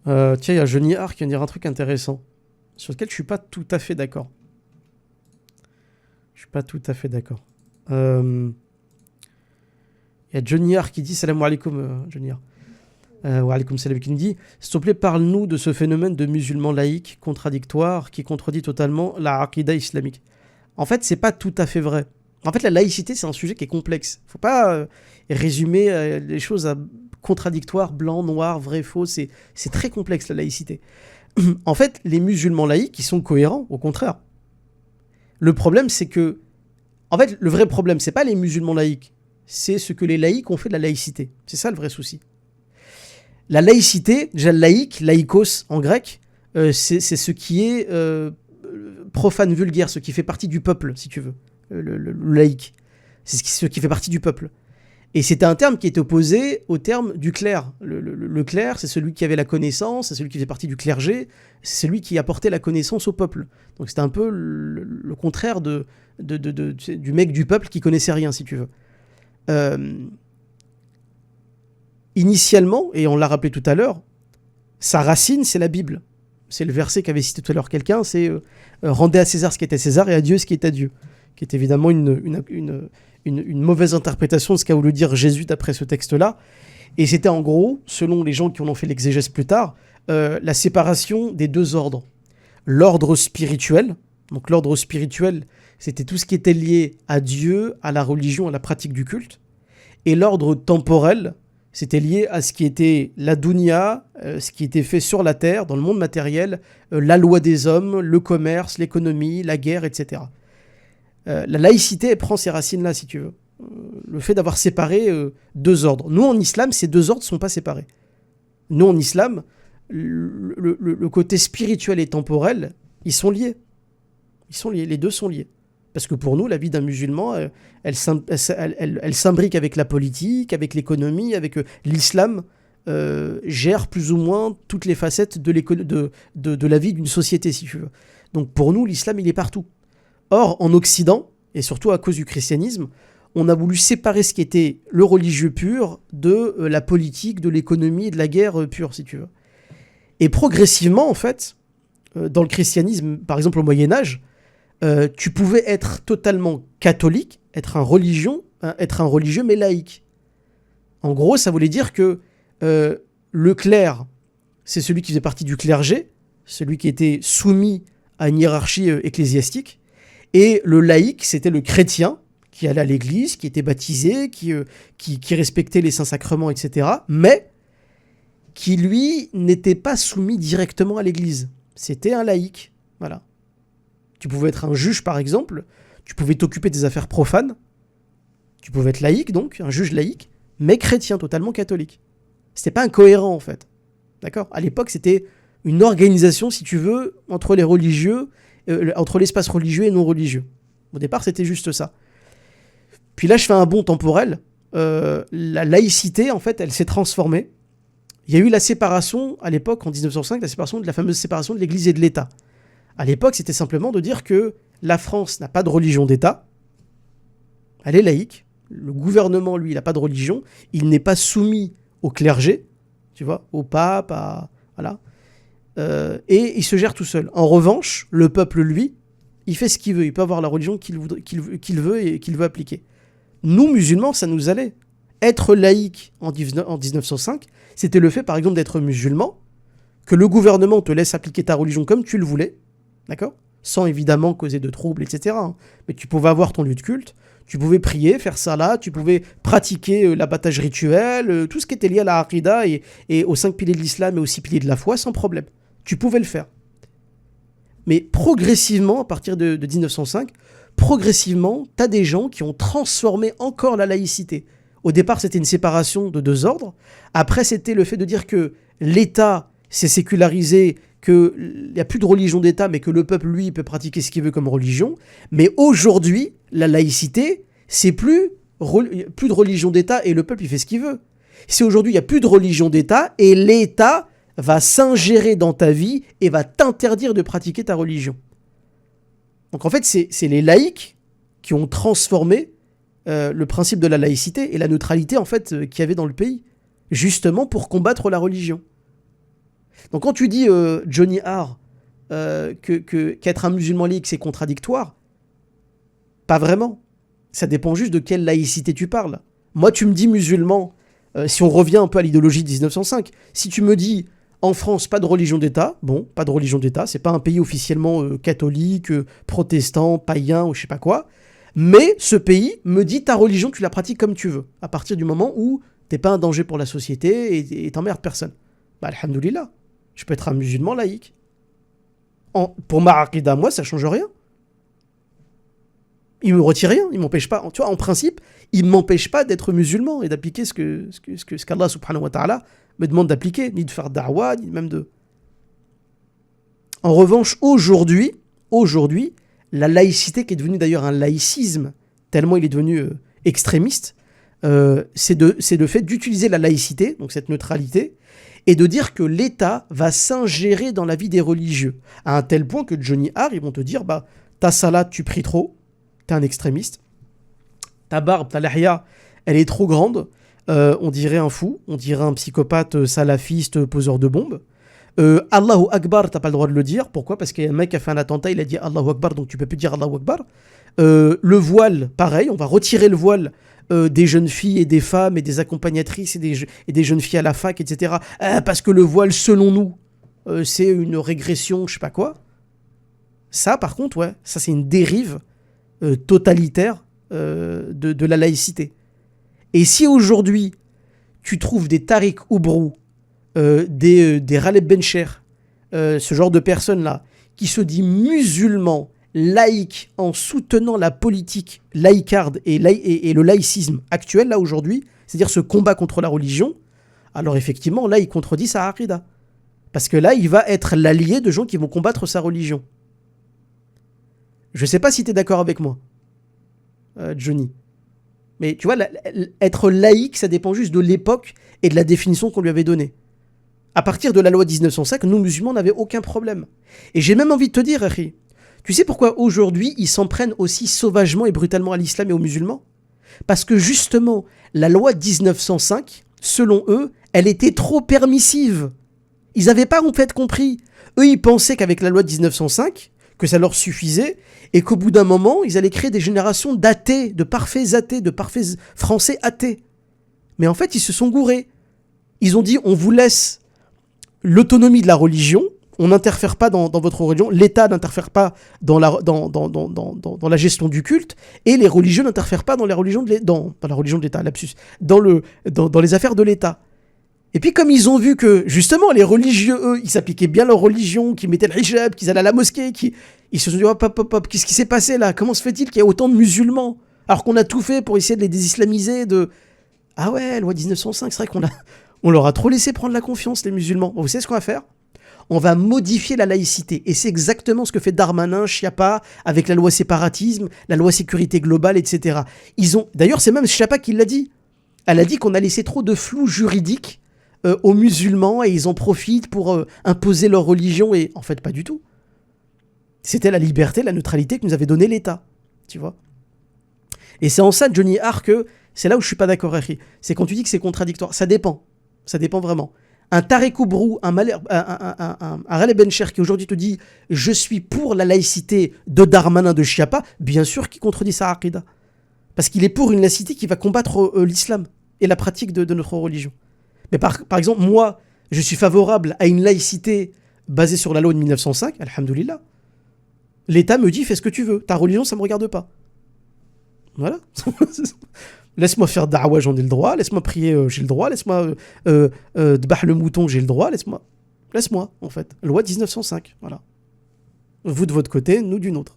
Tiens, il y a Johnny R qui vient de dire un truc intéressant, sur lequel je suis pas tout à fait d'accord. Je suis pas tout à fait d'accord. Il y a Johnny R qui dit salam alaikum, Johnny R. Wa alaikum salam, qui nous dit s'il te plaît, parle-nous de ce phénomène de musulmans laïcs contradictoires qui contredit totalement la aqida islamique. En fait, c'est pas tout à fait vrai. En fait, la laïcité, c'est un sujet qui est complexe. Faut pas résumer les choses à contradictoires, blanc, noir, vrai, faux. C'est très complexe, la laïcité. En fait, les musulmans laïcs, ils sont cohérents, au contraire. Le problème, c'est que... En fait, le vrai problème, c'est pas les musulmans laïcs. C'est ce que les laïcs ont fait de la laïcité. C'est ça le vrai souci. La laïcité, déjà laïque, laïkos en grec, c'est ce qui est profane, vulgaire, ce qui fait partie du peuple, si tu veux. Le laïc. C'est ce qui fait partie du peuple. Et c'était un terme qui était opposé au terme du clerc. Le clerc, c'est celui qui avait la connaissance, c'est celui qui faisait partie du clergé, c'est celui qui apportait la connaissance au peuple. Donc c'était un peu le contraire du mec du peuple qui connaissait rien, si tu veux. Initialement, et on l'a rappelé tout à l'heure, sa racine, c'est la Bible. C'est le verset qu'avait cité tout à l'heure quelqu'un, c'est rendez à César ce qui est à César et à Dieu ce qui est à Dieu. Qui est évidemment une mauvaise interprétation de ce qu'a voulu dire Jésus d'après ce texte-là. Et c'était en gros, selon les gens qui en ont fait l'exégèse plus tard, la séparation des deux ordres. L'ordre spirituel, donc l'ordre spirituel, c'était tout ce qui était lié à Dieu, à la religion, à la pratique du culte. Et l'ordre temporel, c'était lié à ce qui était la dunya, ce qui était fait sur la terre, dans le monde matériel, la loi des hommes, le commerce, l'économie, la guerre, etc. La laïcité, elle prend ces racines-là, si tu veux. Le fait d'avoir séparé deux ordres. Nous, en islam, ces deux ordres ne sont pas séparés. Nous, en islam, le côté spirituel et temporel, ils sont liés. Ils sont liés, les deux sont liés. Parce que pour nous, la vie d'un musulman, elle s'imbrique avec la politique, avec l'économie, avec l'islam, gère plus ou moins toutes les facettes de la vie d'une société, si tu veux. Donc pour nous, l'islam, il est partout. Or, en Occident, et surtout à cause du christianisme, on a voulu séparer ce qui était le religieux pur de la politique, de l'économie et de la guerre pure, si tu veux. Et progressivement, en fait, dans le christianisme, par exemple au Moyen-Âge, tu pouvais être totalement catholique, être un religieux mais laïque. En gros, ça voulait dire que le clerc, c'est celui qui faisait partie du clergé, celui qui était soumis à une hiérarchie ecclésiastique, et le laïc, c'était le chrétien qui allait à l'église, qui était baptisé, qui respectait les saints sacrements, etc., mais qui, lui, n'était pas soumis directement à l'église. C'était un laïc, voilà. Tu pouvais être un juge, par exemple, tu pouvais t'occuper des affaires profanes, tu pouvais être laïque, donc, un juge laïque, mais chrétien, totalement catholique. C'était pas incohérent, en fait. D'accord ? À l'époque, c'était une organisation, si tu veux, entre les religieux, entre l'espace religieux et non religieux. Au départ, c'était juste ça. Puis là, je fais un bond temporel. La laïcité, en fait, elle s'est transformée. Il y a eu la séparation, à l'époque, en 1905, la fameuse séparation de l'Église et de l'État. À l'époque, c'était simplement de dire que la France n'a pas de religion d'État. Elle est laïque. Le gouvernement, lui, il n'a pas de religion. Il n'est pas soumis au clergé, tu vois, au pape, voilà. Et il se gère tout seul. En revanche, le peuple, lui, il fait ce qu'il veut. Il peut avoir la religion qu'il veut et qu'il veut appliquer. Nous, musulmans, ça nous allait. Être laïque en 1905, c'était le fait, par exemple, d'être musulman, que le gouvernement te laisse appliquer ta religion comme tu le voulais, d'accord ? Sans évidemment causer de troubles, etc. Mais tu pouvais avoir ton lieu de culte, tu pouvais prier, faire salat, tu pouvais pratiquer l'abattage rituel, tout ce qui était lié à la aqida et aux 5 piliers de l'islam et aux 6 piliers de la foi, sans problème. Tu pouvais le faire. Mais progressivement, à partir de 1905, progressivement, tu as des gens qui ont transformé encore la laïcité. Au départ, c'était une séparation de deux ordres. Après, c'était le fait de dire que l'État s'est sécularisé, qu'il n'y a plus de religion d'État, mais que le peuple, lui, peut pratiquer ce qu'il veut comme religion. Mais aujourd'hui, la laïcité, c'est plus de religion d'État et le peuple, il fait ce qu'il veut. C'est aujourd'hui, il n'y a plus de religion d'État et l'État va s'ingérer dans ta vie et va t'interdire de pratiquer ta religion. Donc en fait, c'est les laïcs qui ont transformé le principe de la laïcité et la neutralité en fait qu'il y avait dans le pays, justement pour combattre la religion. Donc quand tu dis, Johnny Harr, qu'être un musulman laïque, c'est contradictoire, pas vraiment. Ça dépend juste de quelle laïcité tu parles. Moi, tu me dis musulman, si on revient un peu à l'idéologie de 1905, si tu me dis, en France, pas de religion d'État, bon, pas de religion d'État, c'est pas un pays officiellement catholique, protestant, païen ou je sais pas quoi, mais ce pays me dit ta religion, tu la pratiques comme tu veux, à partir du moment où t'es pas un danger pour la société et t'emmerdes personne. Bah, alhamdoulilah, je peux être un musulman laïque. Pour ma aqida, moi, ça change rien. Il me retire rien, il m'empêche pas. Tu vois, en principe, il m'empêche pas d'être musulman et d'appliquer ce qu'Allah subhanahu wa ta'ala me demande d'appliquer, ni de faire da'wa, ni même de... En revanche, aujourd'hui, la laïcité, qui est devenue d'ailleurs un laïcisme, tellement il est devenu extrémiste, c'est le fait d'utiliser la laïcité, donc cette neutralité, et de dire que l'État va s'ingérer dans la vie des religieux, à un tel point que Johnny Harr, ils vont te dire, bah, ta salade, tu pries trop, t'es un extrémiste, ta barbe, ta lahya, elle est trop grande, on dirait un fou, on dirait un psychopathe salafiste, poseur de bombes. Allahu Akbar, t'as pas le droit de le dire. Pourquoi ? Parce qu'il y a un mec qui a fait un attentat, il a dit Allahu Akbar, donc tu peux plus dire Allahu Akbar. Le voile, pareil, on va retirer le voile des jeunes filles et des femmes et des accompagnatrices et des jeunes filles à la fac, etc. Parce que le voile, selon nous, c'est une régression, je sais pas quoi. Ça, par contre, ouais, ça c'est une dérive totalitaire de la laïcité. Et si aujourd'hui, tu trouves des Tariq Oubrou, des Ghaleb Bencher, ce genre de personnes-là, qui se dit musulmans, laïques, en soutenant la politique laïcarde et le laïcisme actuel, là, aujourd'hui, c'est-à-dire ce combat contre la religion, alors effectivement, là, il contredit sa aqida. Parce que là, il va être l'allié de gens qui vont combattre sa religion. Je sais pas si tu es d'accord avec moi, Johnny. Mais tu vois, être laïque, ça dépend juste de l'époque et de la définition qu'on lui avait donnée. À partir de la loi 1905, nous, musulmans, n'avions aucun problème. Et j'ai même envie de te dire, Harry, tu sais pourquoi aujourd'hui, ils s'en prennent aussi sauvagement et brutalement à l'islam et aux musulmans ? Parce que justement, la loi 1905, selon eux, elle était trop permissive. Ils n'avaient pas en fait compris. Eux, ils pensaient qu'avec la loi 1905, que ça leur suffisait, et qu'au bout d'un moment, ils allaient créer des générations d'athées, de parfaits Français athées. Mais en fait, ils se sont gourés. Ils ont dit, on vous laisse l'autonomie de la religion, on n'interfère pas dans votre religion, l'État n'interfère pas dans la gestion du culte, et les religieux n'interfèrent pas dans la religion de l'État, lapsus, dans les affaires de l'État. Et puis comme ils ont vu que, justement, les religieux, eux, ils s'appliquaient bien leur religion, qu'ils mettaient le hijab, qu'ils allaient à la mosquée, ils se sont dit, hop, qu'est-ce qui s'est passé là ? Comment se fait-il qu'il y ait autant de musulmans ? Alors qu'on a tout fait pour essayer de les désislamiser, Ah ouais, loi 1905, c'est vrai on leur a trop laissé prendre la confiance, les musulmans. Bon, vous savez ce qu'on va faire ? On va modifier la laïcité. Et c'est exactement ce que fait Darmanin, Schiappa, avec la loi séparatisme, la loi sécurité globale, etc. D'ailleurs, c'est même Schiappa qui l'a dit. Elle a dit qu'on a laissé trop de flou juridique aux musulmans et ils en profitent pour imposer leur religion. Et en fait, pas du tout. C'était la liberté, la neutralité que nous avait donné l'État. Tu vois ? Et c'est en ça, Johnny Harr, que c'est là où je suis pas d'accord, Harry. C'est quand tu dis que c'est contradictoire. Ça dépend. Ça dépend vraiment. Un Tariq Oubrou, un Ghaleb Bencher qui aujourd'hui te dit « Je suis pour la laïcité de Darmanin, de Schiappa », bien sûr qu'il contredit sa aqida. Parce qu'il est pour une laïcité qui va combattre l'islam et la pratique de notre religion. Mais par exemple, moi, je suis favorable à une laïcité basée sur la loi de 1905, alhamdoulilah. L'État me dit « Fais ce que tu veux, ta religion, ça me regarde pas ». Voilà. Laisse-moi faire da'wa, j'en ai le droit. Laisse-moi prier, j'ai le droit. Laisse-moi dbah le mouton, j'ai le droit. Laisse-moi, en fait. Loi 1905, voilà. Vous de votre côté, nous d'une autre.